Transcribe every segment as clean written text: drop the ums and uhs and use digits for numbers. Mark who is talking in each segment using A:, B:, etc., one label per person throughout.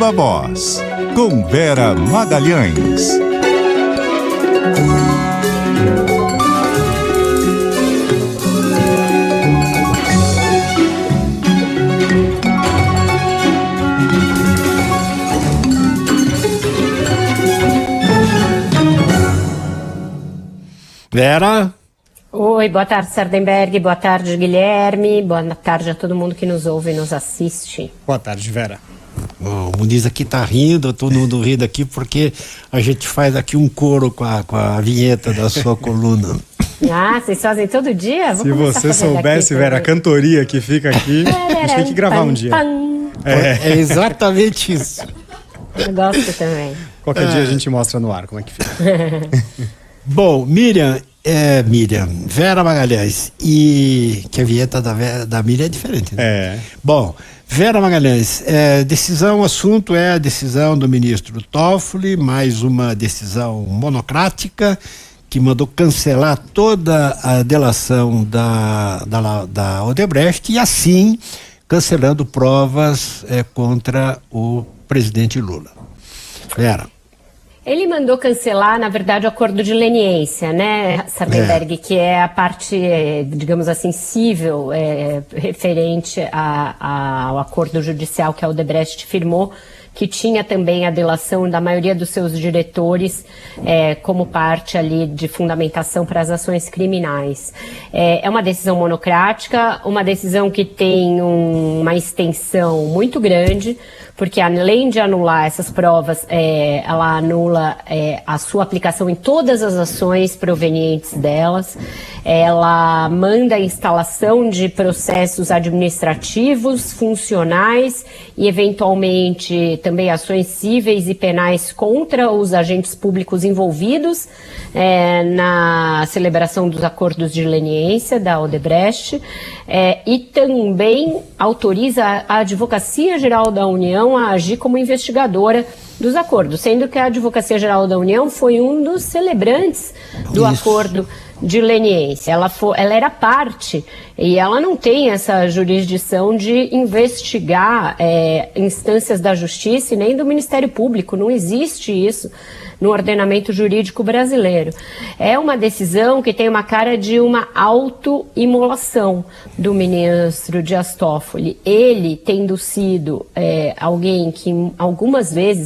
A: Viva Voz, com Vera Magalhães.
B: Vera?
C: Oi, boa tarde, Sardenberg, boa tarde, Guilherme, boa tarde a todo mundo que nos ouve e nos assiste.
D: Boa tarde, Vera.
B: O Muniz aqui tá rindo, todo mundo rindo aqui porque a gente faz aqui um coro com a vinheta da sua coluna.
C: Ah, vocês fazem todo dia?
D: Se você soubesse, Vera, a cantoria que fica aqui, a gente tem que gravar um dia.
B: É exatamente isso.
C: Eu gosto também.
D: Qualquer dia a gente mostra no ar como é que fica.
B: Bom, Miriam, Vera Magalhães, e que a vinheta da Miriam é diferente, né? Bom, Vera Magalhães, assunto é a decisão do ministro Toffoli, mais uma decisão monocrática que mandou cancelar toda a delação da Odebrecht e assim cancelando provas contra o presidente Lula. Vera.
C: Ele mandou cancelar, na verdade, o acordo de leniência, né, Sardenberg, que é a parte, digamos assim, cível, referente ao acordo judicial que a Odebrecht firmou, que tinha também a delação da maioria dos seus diretores como parte ali de fundamentação para as ações criminais. É uma decisão monocrática, uma decisão que tem uma extensão muito grande, porque além de anular essas provas, ela anula a sua aplicação em todas as ações provenientes delas, ela manda a instalação de processos administrativos, funcionais e, eventualmente, também ações cíveis e penais contra os agentes públicos envolvidos na celebração dos acordos de leniência da Odebrecht e também autoriza a Advocacia Geral da União a agir como investigadora dos acordos, sendo que a Advocacia Geral da União foi um dos celebrantes do acordo de leniência. Ela era parte e ela não tem essa jurisdição de investigar instâncias da justiça e nem do Ministério Público. Não existe isso no ordenamento jurídico brasileiro. É uma decisão que tem uma cara de uma autoimolação do ministro Dias Toffoli. Ele, tendo sido alguém que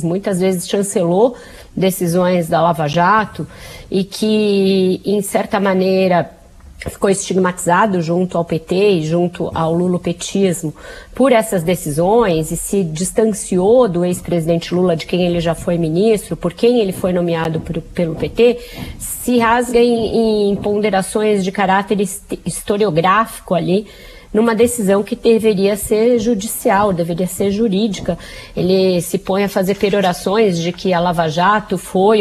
C: muitas vezes chancelou decisões da Lava Jato e que, em certa maneira, ficou estigmatizado junto ao PT e junto ao lulopetismo por essas decisões e se distanciou do ex-presidente Lula, de quem ele já foi ministro, por quem ele foi nomeado pelo PT, se rasga em ponderações de caráter historiográfico ali, numa decisão que deveria ser judicial, deveria ser jurídica. Ele se põe a fazer perorações de que a Lava Jato foi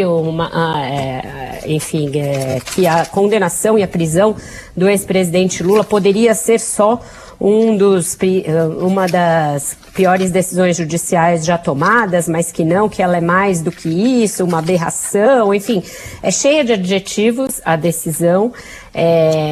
C: que a condenação e a prisão do ex-presidente Lula poderia ser só uma das piores decisões judiciais já tomadas, mas que ela é mais do que isso, uma aberração, enfim, é cheia de adjetivos a decisão.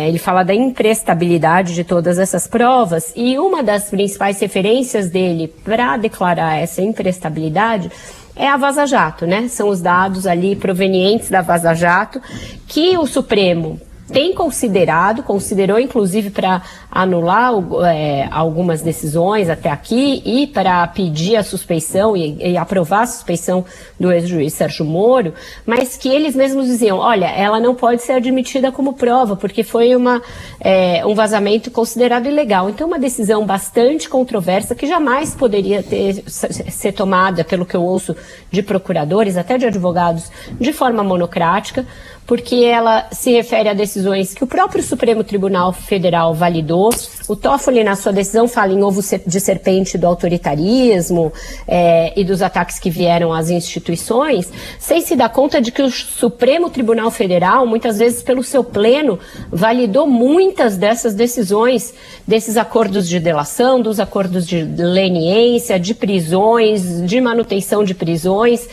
C: Ele fala da imprestabilidade de todas essas provas e uma das principais referências dele para declarar essa imprestabilidade é a Vaza Jato, né? São os dados ali provenientes da Vaza Jato que o Supremo tem considerou inclusive para anular algumas decisões até aqui e para pedir a suspeição e aprovar a suspeição do ex-juiz Sérgio Moro, mas que eles mesmos diziam, olha, ela não pode ser admitida como prova, porque foi um vazamento considerado ilegal. Então, uma decisão bastante controversa que jamais poderia ser tomada, pelo que eu ouço de procuradores, até de advogados, de forma monocrática, porque ela se refere a decisões que o próprio Supremo Tribunal Federal validou. O Toffoli, na sua decisão, fala em ovo de serpente do autoritarismo e dos ataques que vieram às instituições, sem se dar conta de que o Supremo Tribunal Federal, muitas vezes pelo seu pleno, validou muitas dessas decisões, desses acordos de delação, dos acordos de leniência, de prisões, de manutenção de prisões,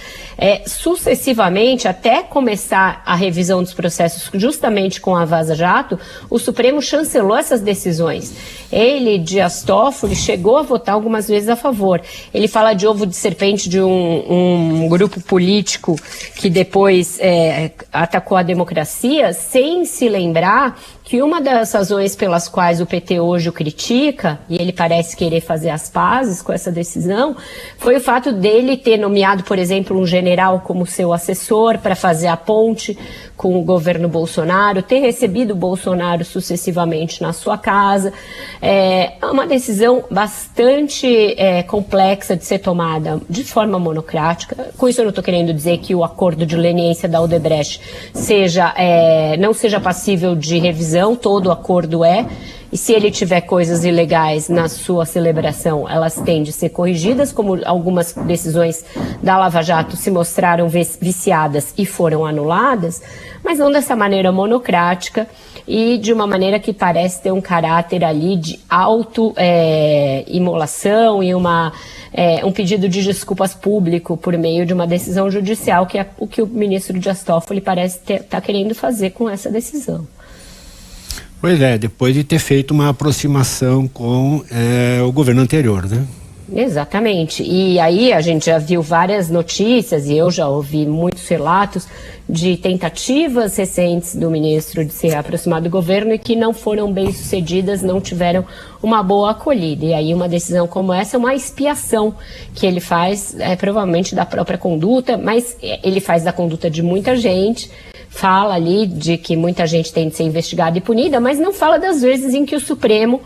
C: sucessivamente, até começar a revisão dos processos justamente com a Vaza Jato, o Supremo chancelou essas decisões. Ele, Dias Toffoli, chegou a votar algumas vezes a favor. Ele fala de ovo de serpente de um grupo político que depois atacou a democracia, sem se lembrar que uma das razões pelas quais o PT hoje o critica, e ele parece querer fazer as pazes com essa decisão, foi o fato dele ter nomeado, por exemplo, um general como seu assessor para fazer a ponte com o governo Bolsonaro, ter recebido o Bolsonaro sucessivamente na sua casa. É uma decisão bastante complexa de ser tomada de forma monocrática. Com isso eu não estou querendo dizer que o acordo de leniência da Odebrecht não seja passível de revisão, todo acordo e se ele tiver coisas ilegais na sua celebração, elas têm de ser corrigidas, como algumas decisões da Lava Jato se mostraram viciadas e foram anuladas, mas não dessa maneira monocrática e de uma maneira que parece ter um caráter ali de auto-imolação e um pedido de desculpas público por meio de uma decisão judicial, que é o que o ministro Dias Toffoli parece estar querendo fazer com essa decisão.
B: Pois é, depois de ter feito uma aproximação com o governo anterior, né?
C: Exatamente. E aí a gente já viu várias notícias, e eu já ouvi muitos relatos de tentativas recentes do ministro de se aproximar do governo e que não foram bem sucedidas, não tiveram uma boa acolhida. E aí uma decisão como essa é uma expiação que ele faz, provavelmente da própria conduta, mas ele faz da conduta de muita gente. Fala ali de que muita gente tem de ser investigada e punida, mas não fala das vezes em que o Supremo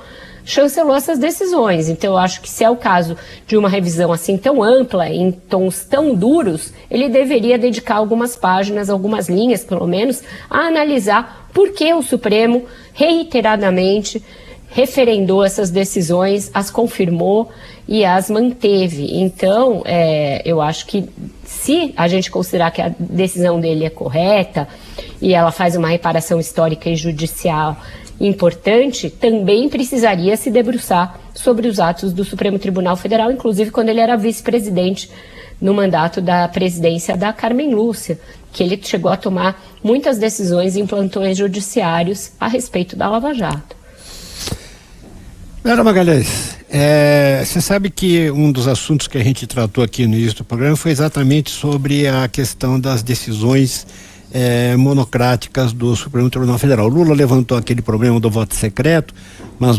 C: chancelou essas decisões. Então eu acho que se é o caso de uma revisão assim tão ampla, em tons tão duros, ele deveria dedicar algumas páginas, algumas linhas pelo menos, a analisar por que o Supremo reiteradamente referendou essas decisões, as confirmou e as manteve. Então, eu acho que se a gente considerar que a decisão dele é correta e ela faz uma reparação histórica e judicial importante, também precisaria se debruçar sobre os atos do Supremo Tribunal Federal, inclusive quando ele era vice-presidente no mandato da presidência da Carmen Lúcia, que ele chegou a tomar muitas decisões em plantões judiciários a respeito da Lava Jato.
B: Vera Magalhães, você sabe que um dos assuntos que a gente tratou aqui no início do programa foi exatamente sobre a questão das decisões monocráticas do Supremo Tribunal Federal. O Lula levantou aquele problema do voto secreto, mas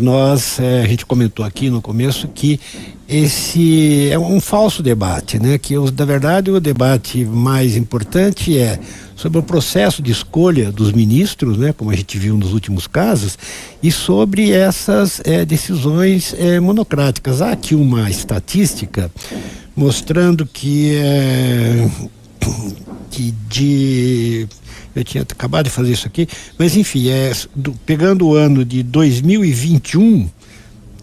B: a gente comentou aqui no começo que esse é um falso debate, né? Que na verdade o debate mais importante é sobre o processo de escolha dos ministros, né, como a gente viu nos últimos casos, e sobre essas decisões monocráticas. Há aqui uma estatística mostrando que eu tinha acabado de fazer isso aqui, mas enfim, pegando o ano de 2021,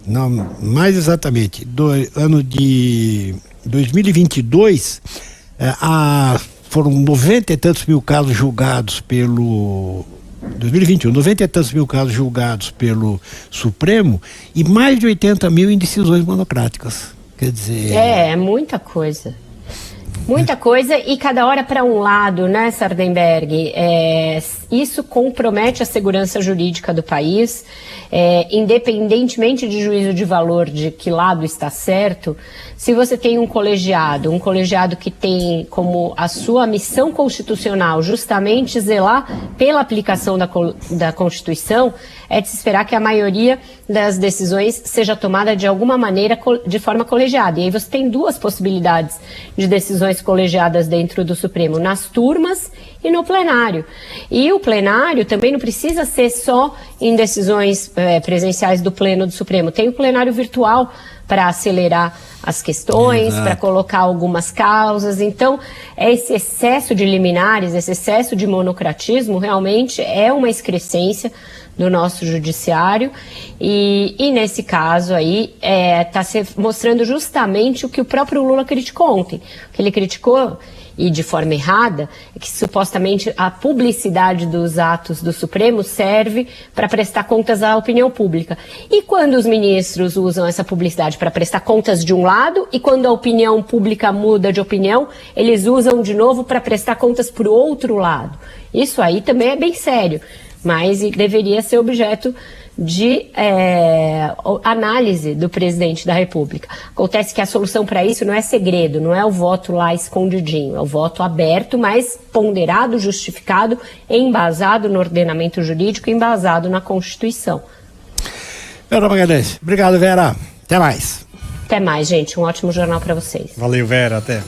B: não, mais exatamente, do ano de 2022, foram 90 e tantos mil casos julgados pelo 2021, 90 e tantos mil casos julgados pelo Supremo e mais de 80 mil em decisões monocráticas. Quer dizer...
C: É muita coisa. Muita coisa e cada hora para um lado, né, Sardenberg? Isso compromete a segurança jurídica do país, independentemente de juízo de valor de que lado está certo. Se você tem um colegiado que tem como a sua missão constitucional justamente zelar pela aplicação da Constituição, é de se esperar que a maioria das decisões seja tomada de alguma maneira de forma colegiada. E aí você tem duas possibilidades de decisões colegiadas dentro do Supremo, nas turmas e no plenário. E o plenário também não precisa ser só em decisões presenciais do Pleno do Supremo. Tem o plenário virtual para acelerar as questões, para colocar algumas causas. Então, esse excesso de liminares, esse excesso de monocratismo realmente é uma excrescência do nosso judiciário e nesse caso aí está se mostrando justamente o que o próprio Lula criticou ontem. O que ele criticou, e de forma errada, é que supostamente a publicidade dos atos do Supremo serve para prestar contas à opinião pública. E quando os ministros usam essa publicidade para prestar contas de um lado e quando a opinião pública muda de opinião, eles usam de novo para prestar contas para o outro lado. Isso aí também é bem sério, mas deveria ser objeto de análise do presidente da República. Acontece que a solução para isso não é segredo, não é o voto lá escondidinho, é o voto aberto, mas ponderado, justificado, embasado no ordenamento jurídico, embasado na Constituição.
B: Vera Magalhães, obrigado, Vera. Até mais.
C: Até mais, gente. Um ótimo jornal para vocês.
D: Valeu, Vera. Até.